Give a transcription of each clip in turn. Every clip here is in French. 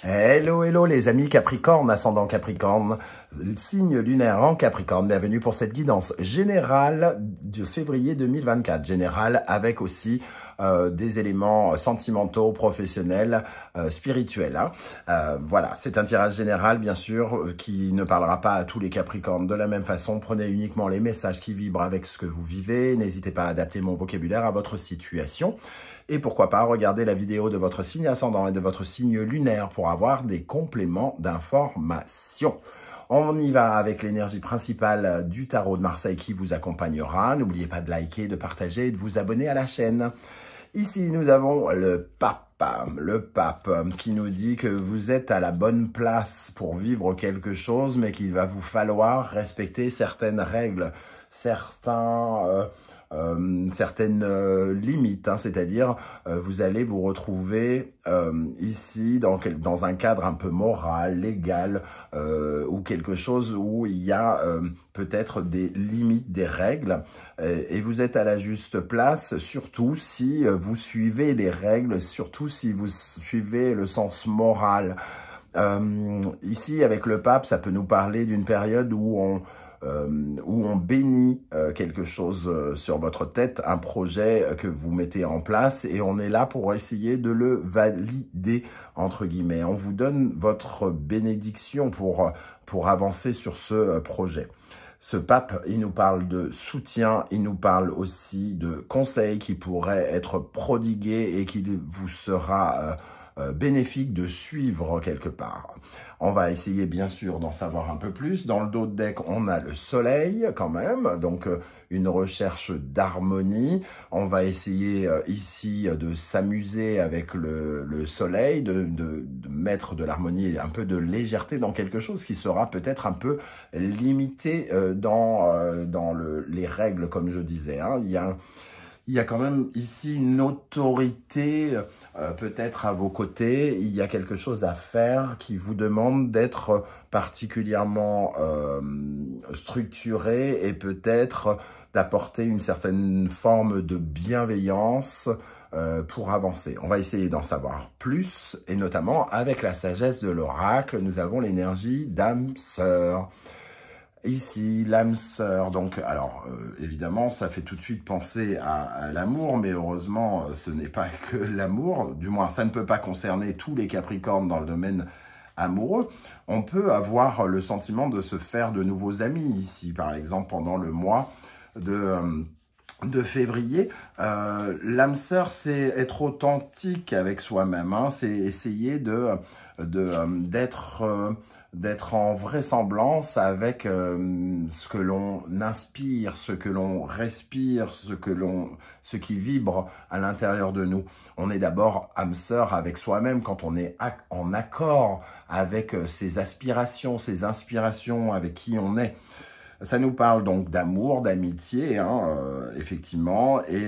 Hello, hello les amis Capricorne, ascendant Capricorne, signe lunaire en Capricorne. Bienvenue pour cette guidance générale de février 2024. Générale avec aussi des éléments sentimentaux, professionnels, spirituels. Voilà, c'est un tirage général bien sûr qui ne parlera pas à tous les Capricornes de la même façon. Prenez uniquement les messages qui vibrent avec ce que vous vivez. N'hésitez pas à adapter mon vocabulaire à votre situation. Et pourquoi pas regarder la vidéo de votre signe ascendant et de votre signe lunaire pour avoir des compléments d'information. On y va avec l'énergie principale du tarot de Marseille qui vous accompagnera. N'oubliez pas de liker, de partager et de vous abonner à la chaîne. Ici, nous avons le pape qui nous dit que vous êtes à la bonne place pour vivre quelque chose, mais qu'il va vous falloir respecter certaines règles, certaines limites, c'est-à-dire vous allez vous retrouver ici dans un cadre un peu moral, légal, ou quelque chose où il y a peut-être des limites, des règles, et vous êtes à la juste place, surtout si vous suivez les règles, surtout si vous suivez le sens moral. Ici, avec le pape, ça peut nous parler d'une période où on bénit quelque chose sur votre tête, un projet que vous mettez en place, et on est là pour essayer de le valider, entre guillemets. On vous donne votre bénédiction pour avancer sur ce projet. Ce pape, il nous parle de soutien, il nous parle aussi de conseils qui pourraient être prodigués et qui vous sera bénéfique de suivre quelque part. On va essayer bien sûr d'en savoir un peu plus. Dans le dos de deck, on a le soleil quand même, donc une recherche d'harmonie. On va essayer ici de s'amuser avec le soleil, de mettre de l'harmonie et un peu de légèreté dans quelque chose qui sera peut-être un peu limité dans les règles, comme je disais. Il y a quand même ici une autorité peut-être à vos côtés. Il y a quelque chose à faire qui vous demande d'être particulièrement structuré et peut-être d'apporter une certaine forme de bienveillance pour avancer. On va essayer d'en savoir plus et notamment avec la sagesse de l'oracle, nous avons l'énergie d'âme sœur. Ici, l'âme sœur, donc, alors, évidemment, ça fait tout de suite penser à l'amour, mais heureusement, ce n'est pas que l'amour, du moins, ça ne peut pas concerner tous les Capricornes dans le domaine amoureux. On peut avoir le sentiment de se faire de nouveaux amis ici, par exemple, pendant le mois de février. L'âme sœur, c'est être authentique avec soi-même, c'est essayer d'être en vraisemblance avec ce que l'on inspire, ce que l'on respire, ce qui vibre à l'intérieur de nous. On est d'abord âme sœur avec soi-même quand on est en accord avec ses aspirations, ses inspirations, avec qui on est. Ça nous parle donc d'amour, d'amitié, effectivement, et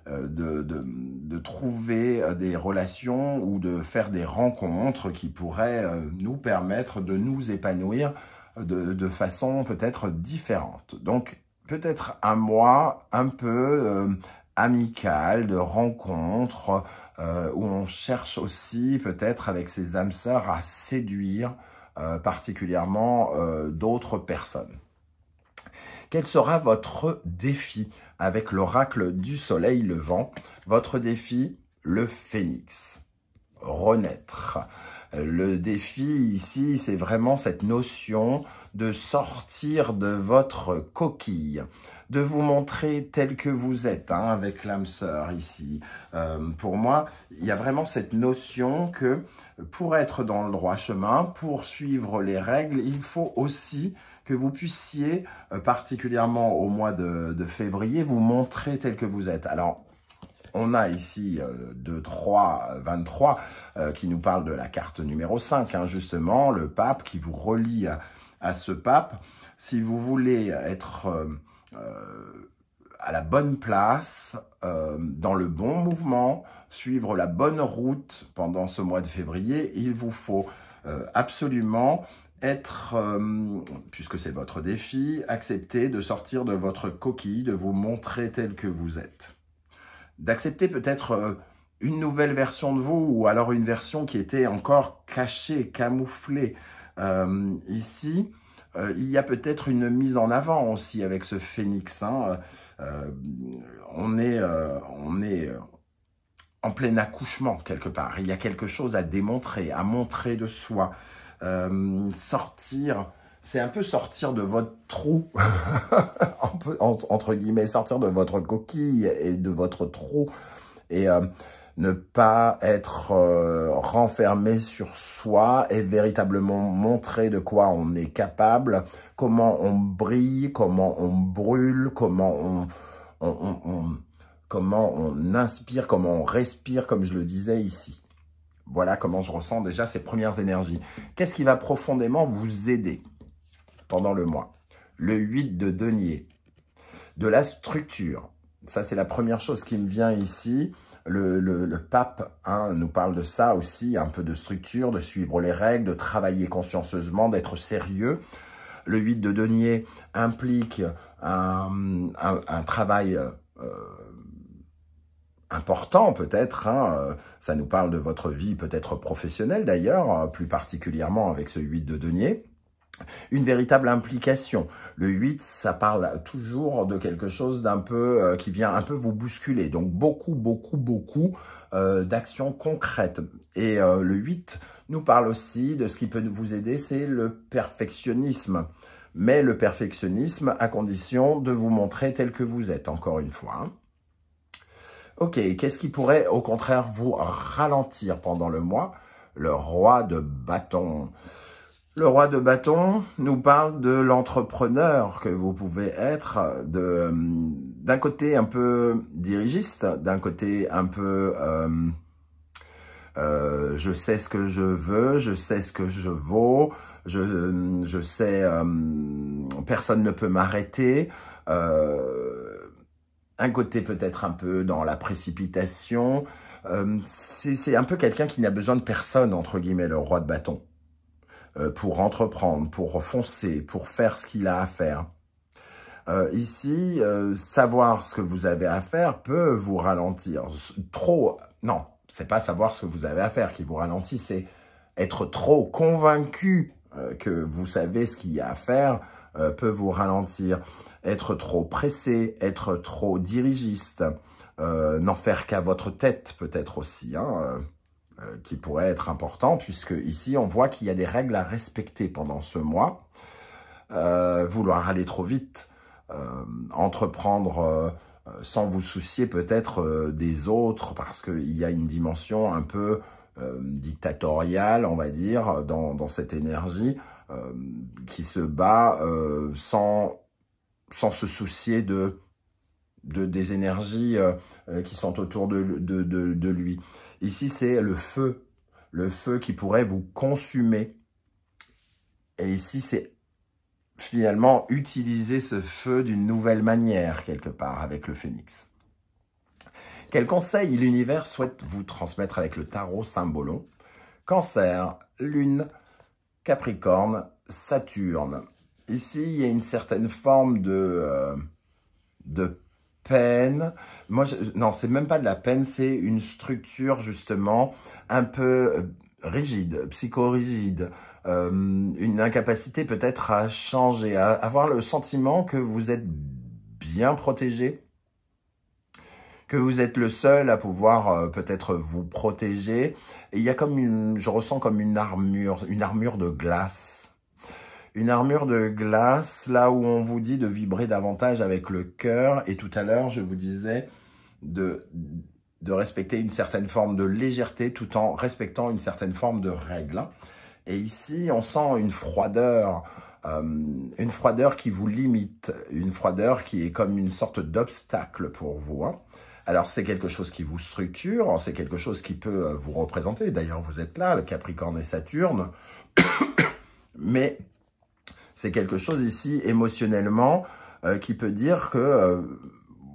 de trouver des relations ou de faire des rencontres qui pourraient nous permettre de nous épanouir de façon peut-être différente. Donc, peut-être un mois un peu amical, de rencontres, où on cherche aussi peut-être avec ses âmes sœurs à séduire particulièrement d'autres personnes. Quel sera votre défi avec l'oracle du soleil levant? Votre défi, le phénix, renaître. Le défi ici, c'est vraiment cette notion de sortir de votre coquille, de vous montrer tel que vous êtes, avec l'âme sœur ici. Pour moi, il y a vraiment cette notion que pour être dans le droit chemin, pour suivre les règles, il faut aussi que vous puissiez, particulièrement au mois de février, vous montrer tel que vous êtes. Alors, on a ici 23 qui nous parle de la carte numéro 5, justement, le pape qui vous relie à ce pape. Si vous voulez être à la bonne place, dans le bon mouvement, suivre la bonne route pendant ce mois de février, il vous faut absolument être, puisque c'est votre défi, accepter de sortir de votre coquille, de vous montrer tel que vous êtes. D'accepter peut-être une nouvelle version de vous, ou alors une version qui était encore cachée, camouflée. Ici, il y a peut-être une mise en avant aussi avec ce phénix. Hein. On est en plein accouchement quelque part. Il y a quelque chose à démontrer, à montrer de soi. Sortir, c'est un peu sortir de votre trou, entre guillemets, sortir de votre coquille et de votre trou. Et ne pas être renfermé sur soi et véritablement montrer de quoi on est capable, comment on brille, comment on brûle, comment comment on inspire, comment on respire, comme je le disais ici. Voilà comment je ressens déjà ces premières énergies. Qu'est-ce qui va profondément vous aider pendant le mois? Le 8 de denier, de la structure. Ça, c'est la première chose qui me vient ici. Le pape nous parle de ça aussi, un peu de structure, de suivre les règles, de travailler consciencieusement, d'être sérieux. Le 8 de denier implique un travail important peut-être. Ça nous parle de votre vie peut-être professionnelle d'ailleurs, plus particulièrement avec ce 8 de denier. Une véritable implication. Le 8, ça parle toujours de quelque chose d'un peu qui vient un peu vous bousculer. Donc beaucoup d'actions concrètes. Et le 8 nous parle aussi de ce qui peut vous aider, c'est le perfectionnisme. Mais le perfectionnisme à condition de vous montrer tel que vous êtes, encore une fois. Hein. Ok, qu'est-ce qui pourrait au contraire vous ralentir pendant le mois? Le roi de bâton. Le roi de bâton nous parle de l'entrepreneur que vous pouvez être, d'un côté un peu dirigiste, d'un côté un peu je sais ce que je veux, je sais ce que je vaux, je sais personne ne peut m'arrêter. Un côté peut-être un peu dans la précipitation. C'est un peu quelqu'un qui n'a besoin de personne, entre guillemets, le roi de bâton. Pour entreprendre, pour foncer, pour faire ce qu'il a à faire. Ici, savoir ce que vous avez à faire peut vous ralentir. Non, c'est pas savoir ce que vous avez à faire qui vous ralentit, c'est être trop convaincu que vous savez ce qu'il y a à faire peut vous ralentir. Être trop pressé, être trop dirigiste, n'en faire qu'à votre tête peut-être aussi, hein, qui pourrait être important, puisque ici, on voit qu'il y a des règles à respecter pendant ce mois. Vouloir aller trop vite, entreprendre sans vous soucier peut-être des autres, parce qu'il y a une dimension un peu dictatoriale, on va dire, dans cette énergie, qui se bat sans se soucier des énergies qui sont autour de lui. Ici, c'est le feu qui pourrait vous consumer. Et ici, c'est finalement utiliser ce feu d'une nouvelle manière, quelque part, avec le phénix. Quel conseil l'univers souhaite vous transmettre avec le tarot Symbolon? Cancer, Lune, Capricorne, Saturne. Ici, il y a une certaine forme de peine. Moi, non, c'est même pas de la peine, c'est une structure justement un peu rigide, psychorigide, une incapacité peut-être à changer, à avoir le sentiment que vous êtes bien protégé, que vous êtes le seul à pouvoir peut-être vous protéger. Et il y a comme je ressens comme une armure de glace. Une armure de glace, là où on vous dit de vibrer davantage avec le cœur. Et tout à l'heure, je vous disais de respecter une certaine forme de légèreté tout en respectant une certaine forme de règle. Et ici, on sent une froideur qui vous limite, une froideur qui est comme une sorte d'obstacle pour vous. Hein. Alors, c'est quelque chose qui vous structure, c'est quelque chose qui peut vous représenter. D'ailleurs, vous êtes là, le Capricorne et Saturne. Mais c'est quelque chose ici, émotionnellement, qui peut dire que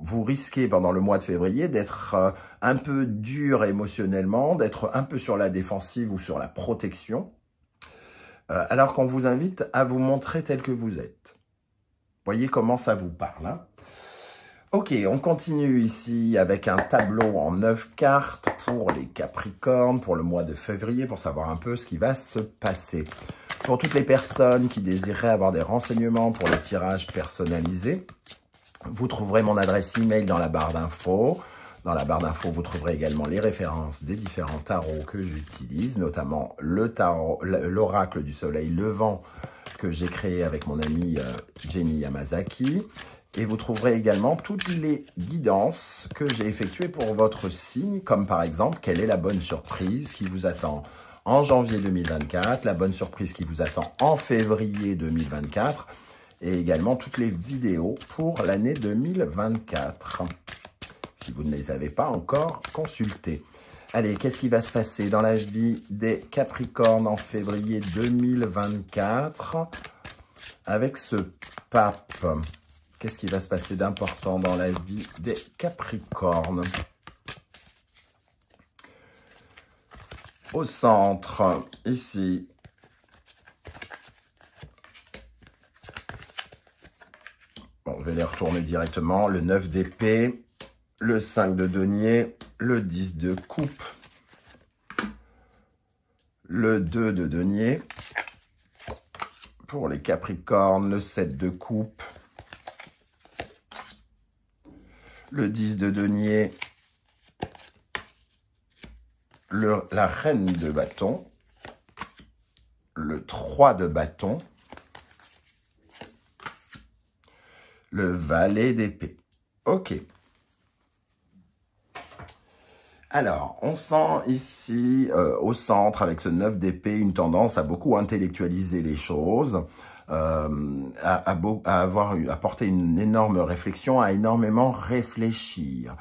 vous risquez, pendant le mois de février, d'être un peu dur émotionnellement, d'être un peu sur la défensive ou sur la protection, alors qu'on vous invite à vous montrer tel que vous êtes. Voyez comment ça vous parle. Hein. Ok, on continue ici avec un tableau en 9 cartes pour les Capricornes, pour le mois de février, pour savoir un peu ce qui va se passer. Pour toutes les personnes qui désireraient avoir des renseignements pour les tirages personnalisés, vous trouverez mon adresse email dans la barre d'infos. Dans la barre d'infos, vous trouverez également les références des différents tarots que j'utilise, notamment le tarot, l'oracle du soleil levant que j'ai créé avec mon amie Jenny Yamazaki. Et vous trouverez également toutes les guidances que j'ai effectuées pour votre signe, comme par exemple, quelle est la bonne surprise qui vous attend en janvier 2024, la bonne surprise qui vous attend en février 2024, et également toutes les vidéos pour l'année 2024, si vous ne les avez pas encore consultées. Allez, qu'est-ce qui va se passer dans la vie des Capricornes en février 2024 avec ce pape? Qu'est-ce qui va se passer d'important dans la vie des Capricornes? Au centre, ici, bon, je vais les retourner directement. Le 9 d'épée, le 5 de denier, le 10 de coupe, le 2 de denier. Pour les Capricornes, le 7 de coupe, le 10 de denier, la reine de bâton, le 3 de bâton, le valet d'épée. Ok. Alors, on sent ici, au centre, avec ce 9 d'épée, une tendance à beaucoup intellectualiser les choses, à porter une énorme réflexion, à énormément réfléchir.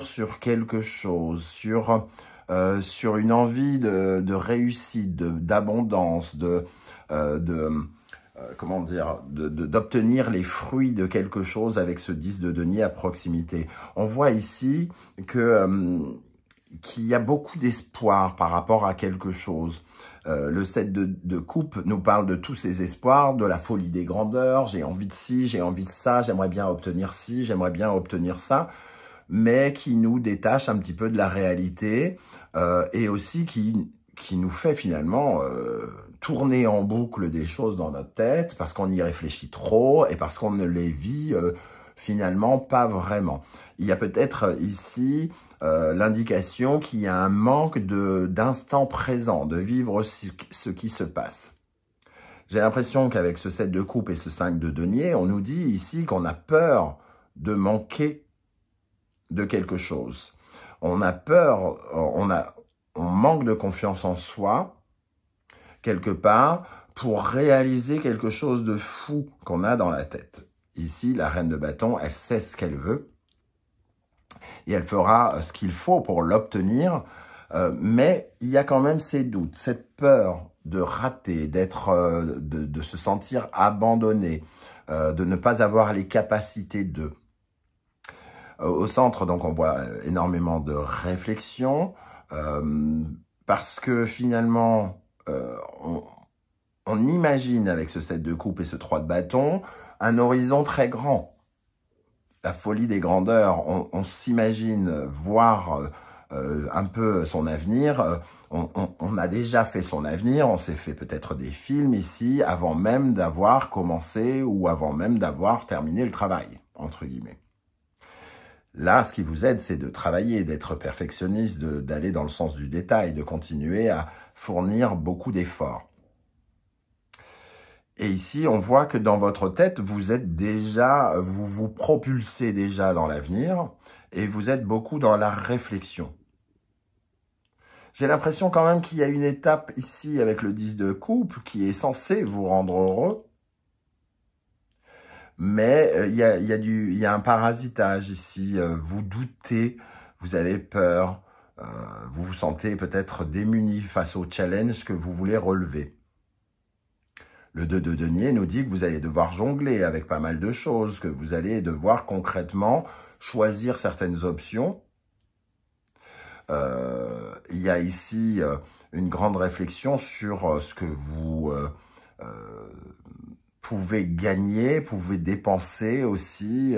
Sur quelque chose, sur une envie de réussite, d'abondance, comment dire, d'obtenir les fruits de quelque chose avec ce 10 de denier à proximité. On voit ici qu'il y a beaucoup d'espoir par rapport à quelque chose. Le 7 de coupe nous parle de tous ces espoirs, de la folie des grandeurs. J'ai envie de ci, j'ai envie de ça, j'aimerais bien obtenir ci, j'aimerais bien obtenir ça, mais qui nous détache un petit peu de la réalité et aussi qui nous fait finalement tourner en boucle des choses dans notre tête parce qu'on y réfléchit trop et parce qu'on ne les vit finalement pas vraiment. Il y a peut-être ici l'indication qu'il y a un manque d'instant présent, de vivre ce qui se passe. J'ai l'impression qu'avec ce 7 de coupe et ce 5 de denier, on nous dit ici qu'on a peur de manquer de quelque chose. On a peur, on manque de confiance en soi, quelque part, pour réaliser quelque chose de fou qu'on a dans la tête. Ici, la reine de bâton, elle sait ce qu'elle veut et elle fera ce qu'il faut pour l'obtenir, mais il y a quand même ces doutes, cette peur de rater, de se sentir abandonné, de ne pas avoir les capacités de. Au centre, donc, on voit énormément de réflexion, parce que finalement, on imagine avec ce 7 de coupe et ce 3 de bâton un horizon très grand. La folie des grandeurs, on s'imagine voir un peu son avenir. On a déjà fait son avenir, on s'est fait peut-être des films ici avant même d'avoir commencé ou avant même d'avoir terminé le travail, entre guillemets. Là, ce qui vous aide, c'est de travailler, d'être perfectionniste, d'aller dans le sens du détail, de continuer à fournir beaucoup d'efforts. Et ici, on voit que dans votre tête, vous vous propulsez déjà dans l'avenir et vous êtes beaucoup dans la réflexion. J'ai l'impression quand même qu'il y a une étape ici avec le 10 de coupe qui est censée vous rendre heureux. Mais il y a un parasitage ici, vous doutez, vous avez peur, vous vous sentez peut-être démuni face au challenge que vous voulez relever. Le 2 de denier nous dit que vous allez devoir jongler avec pas mal de choses, que vous allez devoir concrètement choisir certaines options. Il y a ici une grande réflexion sur ce que vous pouvez gagner, pouvez dépenser aussi.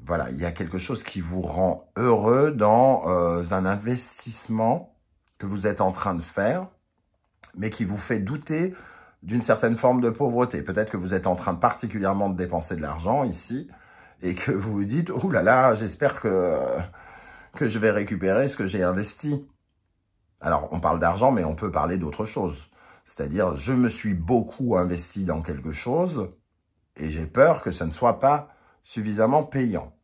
Voilà, il y a quelque chose qui vous rend heureux dans un investissement que vous êtes en train de faire, mais qui vous fait douter d'une certaine forme de pauvreté. Peut-être que vous êtes en train particulièrement de dépenser de l'argent ici, et que vous vous dites, ouh là là, j'espère que je vais récupérer ce que j'ai investi. Alors, on parle d'argent, mais on peut parler d'autre chose. C'est-à-dire, je me suis beaucoup investi dans quelque chose, et j'ai peur que ça ne soit pas suffisamment payant.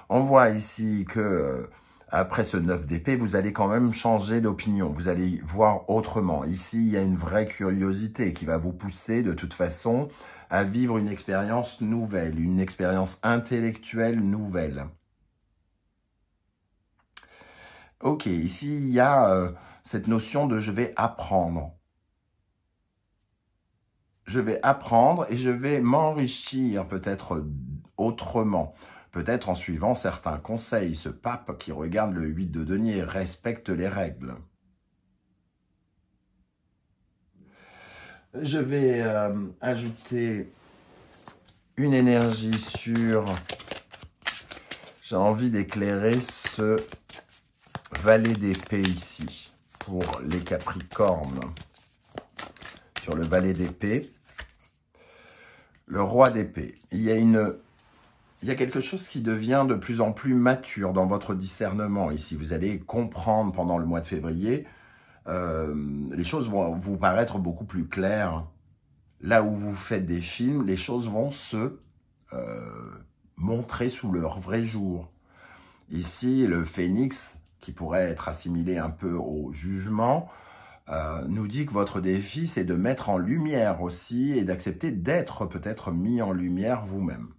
On voit ici que après ce 9 d'épée, vous allez quand même changer d'opinion. Vous allez voir autrement. Ici, il y a une vraie curiosité qui va vous pousser de toute façon à vivre une expérience nouvelle, une expérience intellectuelle nouvelle. Ok, ici, il y a cette notion de « je vais apprendre ». Je vais apprendre et je vais m'enrichir peut-être autrement, peut-être en suivant certains conseils. Ce pape qui regarde le 8 de denier respecte les règles. Je vais ajouter une énergie sur... J'ai envie d'éclairer ce valet d'épée ici, pour les Capricornes. Sur le valet d'épée, le roi d'épée. Il y a quelque chose qui devient de plus en plus mature dans votre discernement ici. Vous allez comprendre pendant le mois de février, les choses vont vous paraître beaucoup plus claires. Là où vous faites des films, les choses vont se montrer sous leur vrai jour. Ici, le phénix, qui pourrait être assimilé un peu au jugement, nous dit que votre défi, c'est de mettre en lumière aussi et d'accepter d'être peut-être mis en lumière vous-même.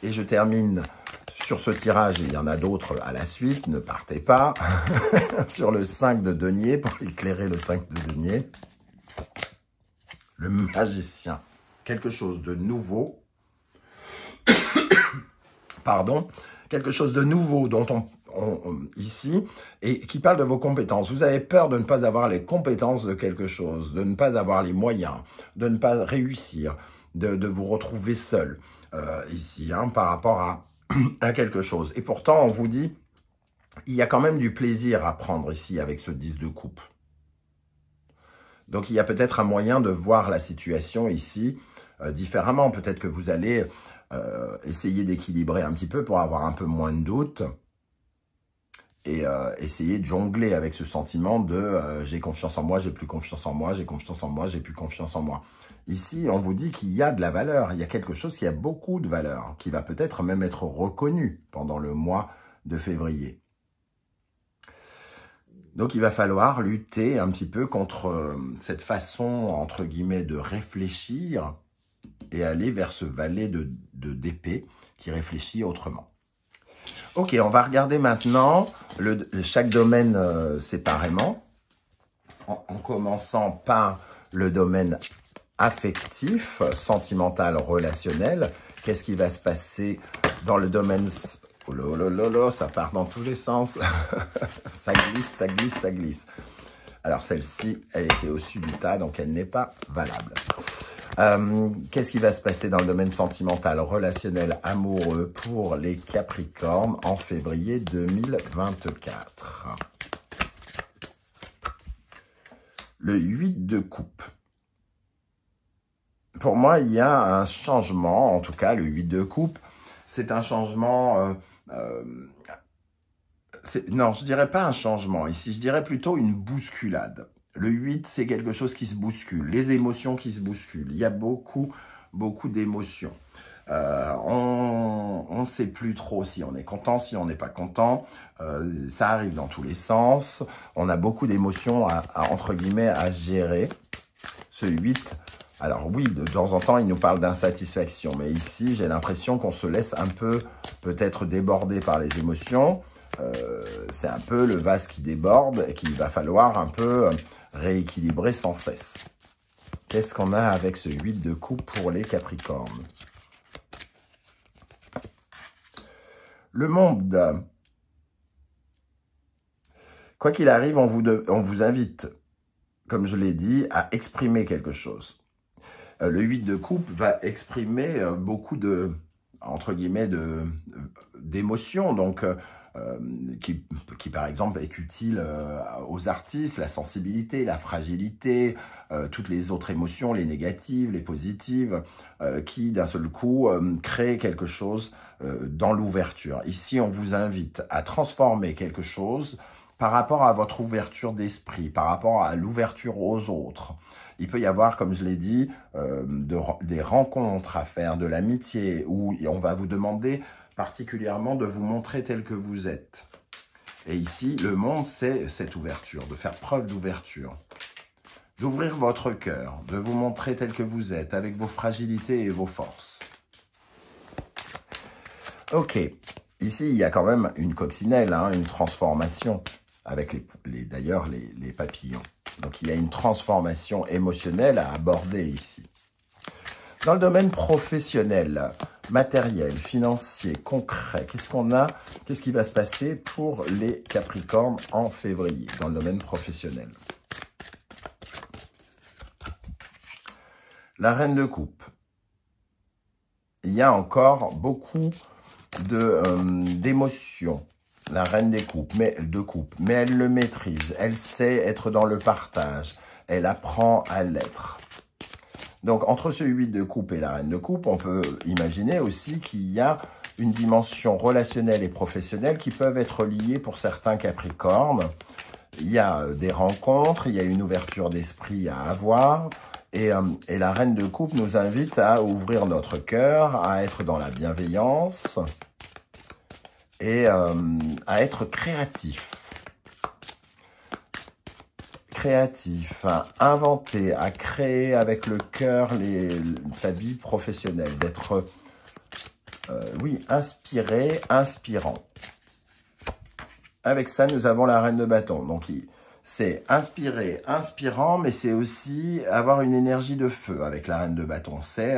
Et je termine sur ce tirage, et il y en a d'autres à la suite, ne partez pas, sur le 5 de denier, pour éclairer le 5 de denier. Le magicien, quelque chose de nouveau, pardon, quelque chose de nouveau dont ici, et qui parle de vos compétences. Vous avez peur de ne pas avoir les compétences de quelque chose, de ne pas avoir les moyens, de ne pas réussir, de vous retrouver seul, ici, par rapport à quelque chose. Et pourtant, on vous dit, il y a quand même du plaisir à prendre ici avec ce 10 de coupe. Donc, il y a peut-être un moyen de voir la situation ici différemment. Peut-être que vous allez essayer d'équilibrer un petit peu pour avoir un peu moins de doutes et essayer de jongler avec ce sentiment de j'ai confiance en moi, j'ai plus confiance en moi, j'ai confiance en moi, j'ai plus confiance en moi. Ici, on vous dit qu'il y a de la valeur, il y a quelque chose qui a beaucoup de valeur, qui va peut-être même être reconnu pendant le mois de février. Donc, il va falloir lutter un petit peu contre cette façon, entre guillemets, de réfléchir et aller vers ce valet d'épée qui réfléchit autrement. Ok, on va regarder maintenant chaque domaine séparément, en commençant par le domaine affectif, sentimental, relationnel. Qu'est-ce qui va se passer dans le domaine... Oh là là là, ça part dans tous les sens. Ça glisse, ça glisse, ça glisse. Alors celle-ci, elle était au-dessus du tas, donc elle n'est pas valable. Qu'est-ce qui va se passer dans le domaine sentimental, relationnel, amoureux pour les Capricornes en février 2024? Le 8 de coupe. Pour moi, il y a un changement, en tout cas, le 8 de coupe, c'est un changement... non, je dirais pas un changement ici, je dirais plutôt une bousculade. Le 8, c'est quelque chose qui se bouscule, les émotions qui se bousculent. Il y a beaucoup d'émotions. On ne sait plus trop si on est content, si on n'est pas content. Ça arrive dans tous les sens. On a beaucoup d'émotions entre guillemets, à gérer. Ce 8, alors oui, de temps en temps, il nous parle d'insatisfaction. Mais ici, j'ai l'impression qu'on se laisse un peu peut-être déborder par les émotions. C'est un peu le vase qui déborde et qu'il va falloir un peu rééquilibrer sans cesse. Qu'est-ce qu'on a avec ce 8 de coupe pour les Capricornes? Le monde. Quoi qu'il arrive, on vous invite comme je l'ai dit, à exprimer quelque chose. Le 8 de coupe va exprimer beaucoup de, entre guillemets, d'émotions, donc qui, par exemple, est utile aux artistes, la sensibilité, la fragilité, toutes les autres émotions, les négatives, les positives, qui, d'un seul coup, créent quelque chose dans l'ouverture. Ici, on vous invite à transformer quelque chose par rapport à votre ouverture d'esprit, par rapport à l'ouverture aux autres. Il peut y avoir, comme je l'ai dit, des rencontres à faire, de l'amitié, où on va vous demander particulièrement de vous montrer tel que vous êtes. Et ici, le monde, c'est cette ouverture, de faire preuve d'ouverture, d'ouvrir votre cœur, de vous montrer tel que vous êtes, avec vos fragilités et vos forces. Ok, ici, il y a quand même une coccinelle, hein, une transformation, avec d'ailleurs les papillons. Donc, il y a une transformation émotionnelle à aborder ici. Dans le domaine professionnel, matériel, financier, concret, qu'est-ce qu'on a? Qu'est-ce qui va se passer pour les Capricornes en février dans le domaine professionnel? La reine de coupe. Il y a encore beaucoup d'émotions. La reine des coupes, mais elle le maîtrise, elle sait être dans le partage, elle apprend à l'être. Donc, entre ce 8 de coupe et la reine de coupe, on peut imaginer aussi qu'il y a une dimension relationnelle et professionnelle qui peuvent être liées pour certains Capricornes. Il y a des rencontres, il y a une ouverture d'esprit à avoir. Et la reine de coupe nous invite à ouvrir notre cœur, à être dans la bienveillance et à être créatif. À inventer, à créer avec le cœur sa vie professionnelle, d'être, oui, inspiré, inspirant. Avec ça, nous avons la reine de bâton. Donc, c'est inspiré, inspirant, mais c'est aussi avoir une énergie de feu avec la reine de bâton. C'est,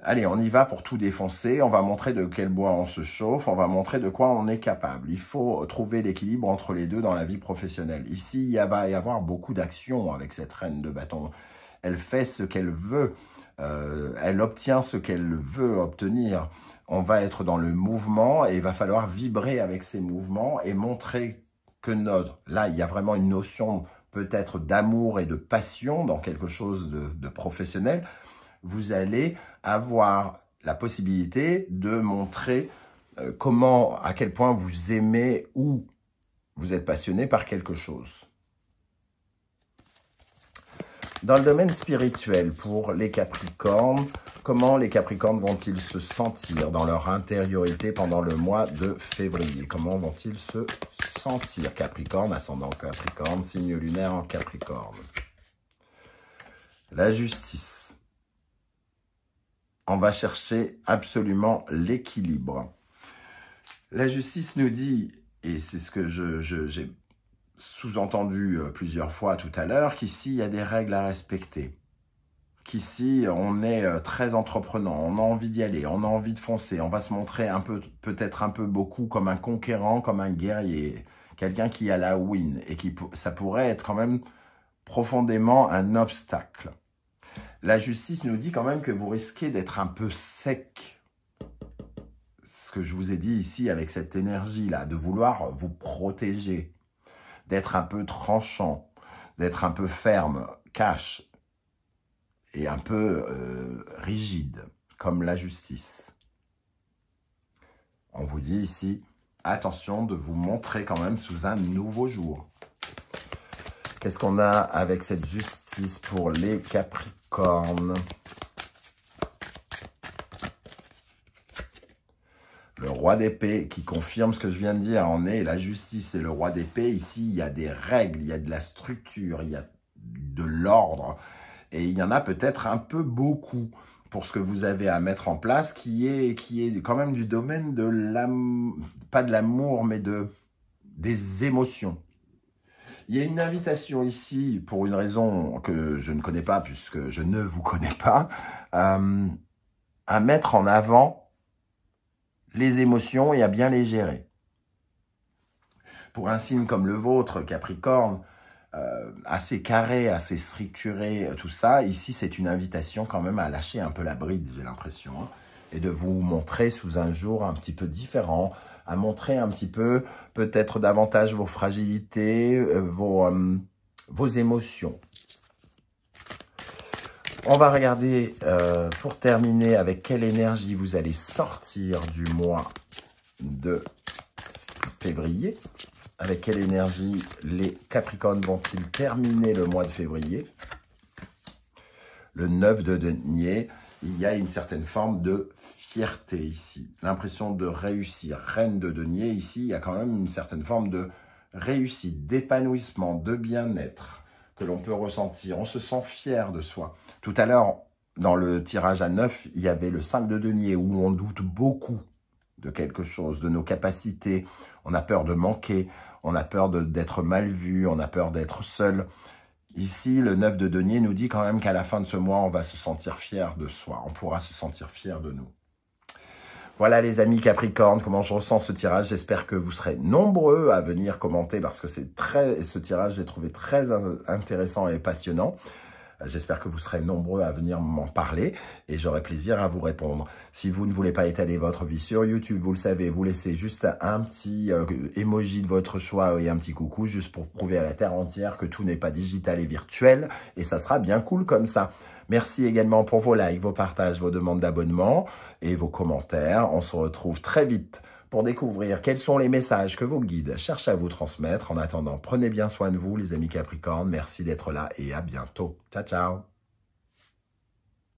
allez, on y va pour tout défoncer, on va montrer de quel bois on se chauffe, on va montrer de quoi on est capable. Il faut trouver l'équilibre entre les deux dans la vie professionnelle. Ici, il va y avoir beaucoup d'actions avec cette reine de bâton. Elle fait ce qu'elle veut, elle obtient ce qu'elle veut obtenir. On va être dans le mouvement et il va falloir vibrer avec ces mouvements et montrer que là, il y a vraiment une notion peut-être d'amour et de passion dans quelque chose de professionnel. Vous allez avoir la possibilité de montrer à quel point vous aimez ou vous êtes passionné par quelque chose. Dans le domaine spirituel, pour les Capricornes, comment les Capricornes vont-ils se sentir dans leur intériorité pendant le mois de février? Comment vont-ils se sentir? Capricorne, ascendant Capricorne, signe lunaire en Capricorne. La justice. On va chercher absolument l'équilibre. La justice nous dit, et c'est ce que j'ai sous-entendu plusieurs fois tout à l'heure, qu'ici, il y a des règles à respecter. Qu'ici, on est très entreprenant, on a envie d'y aller, on a envie de foncer, on va se montrer peut-être un peu beaucoup comme un conquérant, comme un guerrier, quelqu'un qui a la win, et ça pourrait être quand même profondément un obstacle. La justice nous dit quand même que vous risquez d'être un peu sec. Ce que je vous ai dit ici avec cette énergie-là, de vouloir vous protéger, d'être un peu tranchant, d'être un peu ferme, cash et un peu rigide, comme la justice. On vous dit ici, attention de vous montrer quand même sous un nouveau jour. Qu'est-ce qu'on a avec cette justice pour les Capricornes? Le roi d'épée qui confirme ce que je viens de dire. On est la justice et le roi d'épée. Ici, il y a des règles, il y a de la structure, il y a de l'ordre. Et il y en a peut-être un peu beaucoup pour ce que vous avez à mettre en place qui est quand même du domaine de l'amour, pas de l'amour, mais des émotions. Il y a une invitation ici, pour une raison que je ne connais pas, puisque je ne vous connais pas, à mettre en avant les émotions et à bien les gérer. Pour un signe comme le vôtre, Capricorne, assez carré, assez structuré, tout ça. Ici, c'est une invitation quand même à lâcher un peu la bride, j'ai l'impression, hein, et de vous montrer sous un jour un petit peu différent, à montrer un petit peu, peut-être davantage vos fragilités, vos émotions. On va regarder, pour terminer, avec quelle énergie vous allez sortir du mois de février. Avec quelle énergie les Capricornes vont-ils terminer le mois de février? Le 9 de denier, il y a une certaine forme de fierté ici. L'impression de réussir. Reine de denier, ici, il y a quand même une certaine forme de réussite, d'épanouissement, de bien-être que l'on peut ressentir. On se sent fier de soi. Tout à l'heure, dans le tirage à 9, il y avait le 5 de denier où on doute beaucoup de quelque chose, de nos capacités. On a peur de manquer, on a peur d'être mal vu, on a peur d'être seul. Ici, le 9 de denier nous dit quand même qu'à la fin de ce mois, on va se sentir fier de soi. On pourra se sentir fier de nous. Voilà les amis Capricorne, comment je ressens ce tirage. J'espère que vous serez nombreux à venir commenter parce que ce tirage, j'ai trouvé très intéressant et passionnant. J'espère que vous serez nombreux à venir m'en parler et j'aurai plaisir à vous répondre. Si vous ne voulez pas étaler votre vie sur YouTube, vous le savez, vous laissez juste un petit emoji de votre choix et un petit coucou juste pour prouver à la terre entière que tout n'est pas digital et virtuel et ça sera bien cool comme ça. Merci également pour vos likes, vos partages, vos demandes d'abonnement et vos commentaires. On se retrouve très vite pour découvrir quels sont les messages que vos guides cherchent à vous transmettre. En attendant, prenez bien soin de vous, les amis Capricornes. Merci d'être là et à bientôt. Ciao, ciao.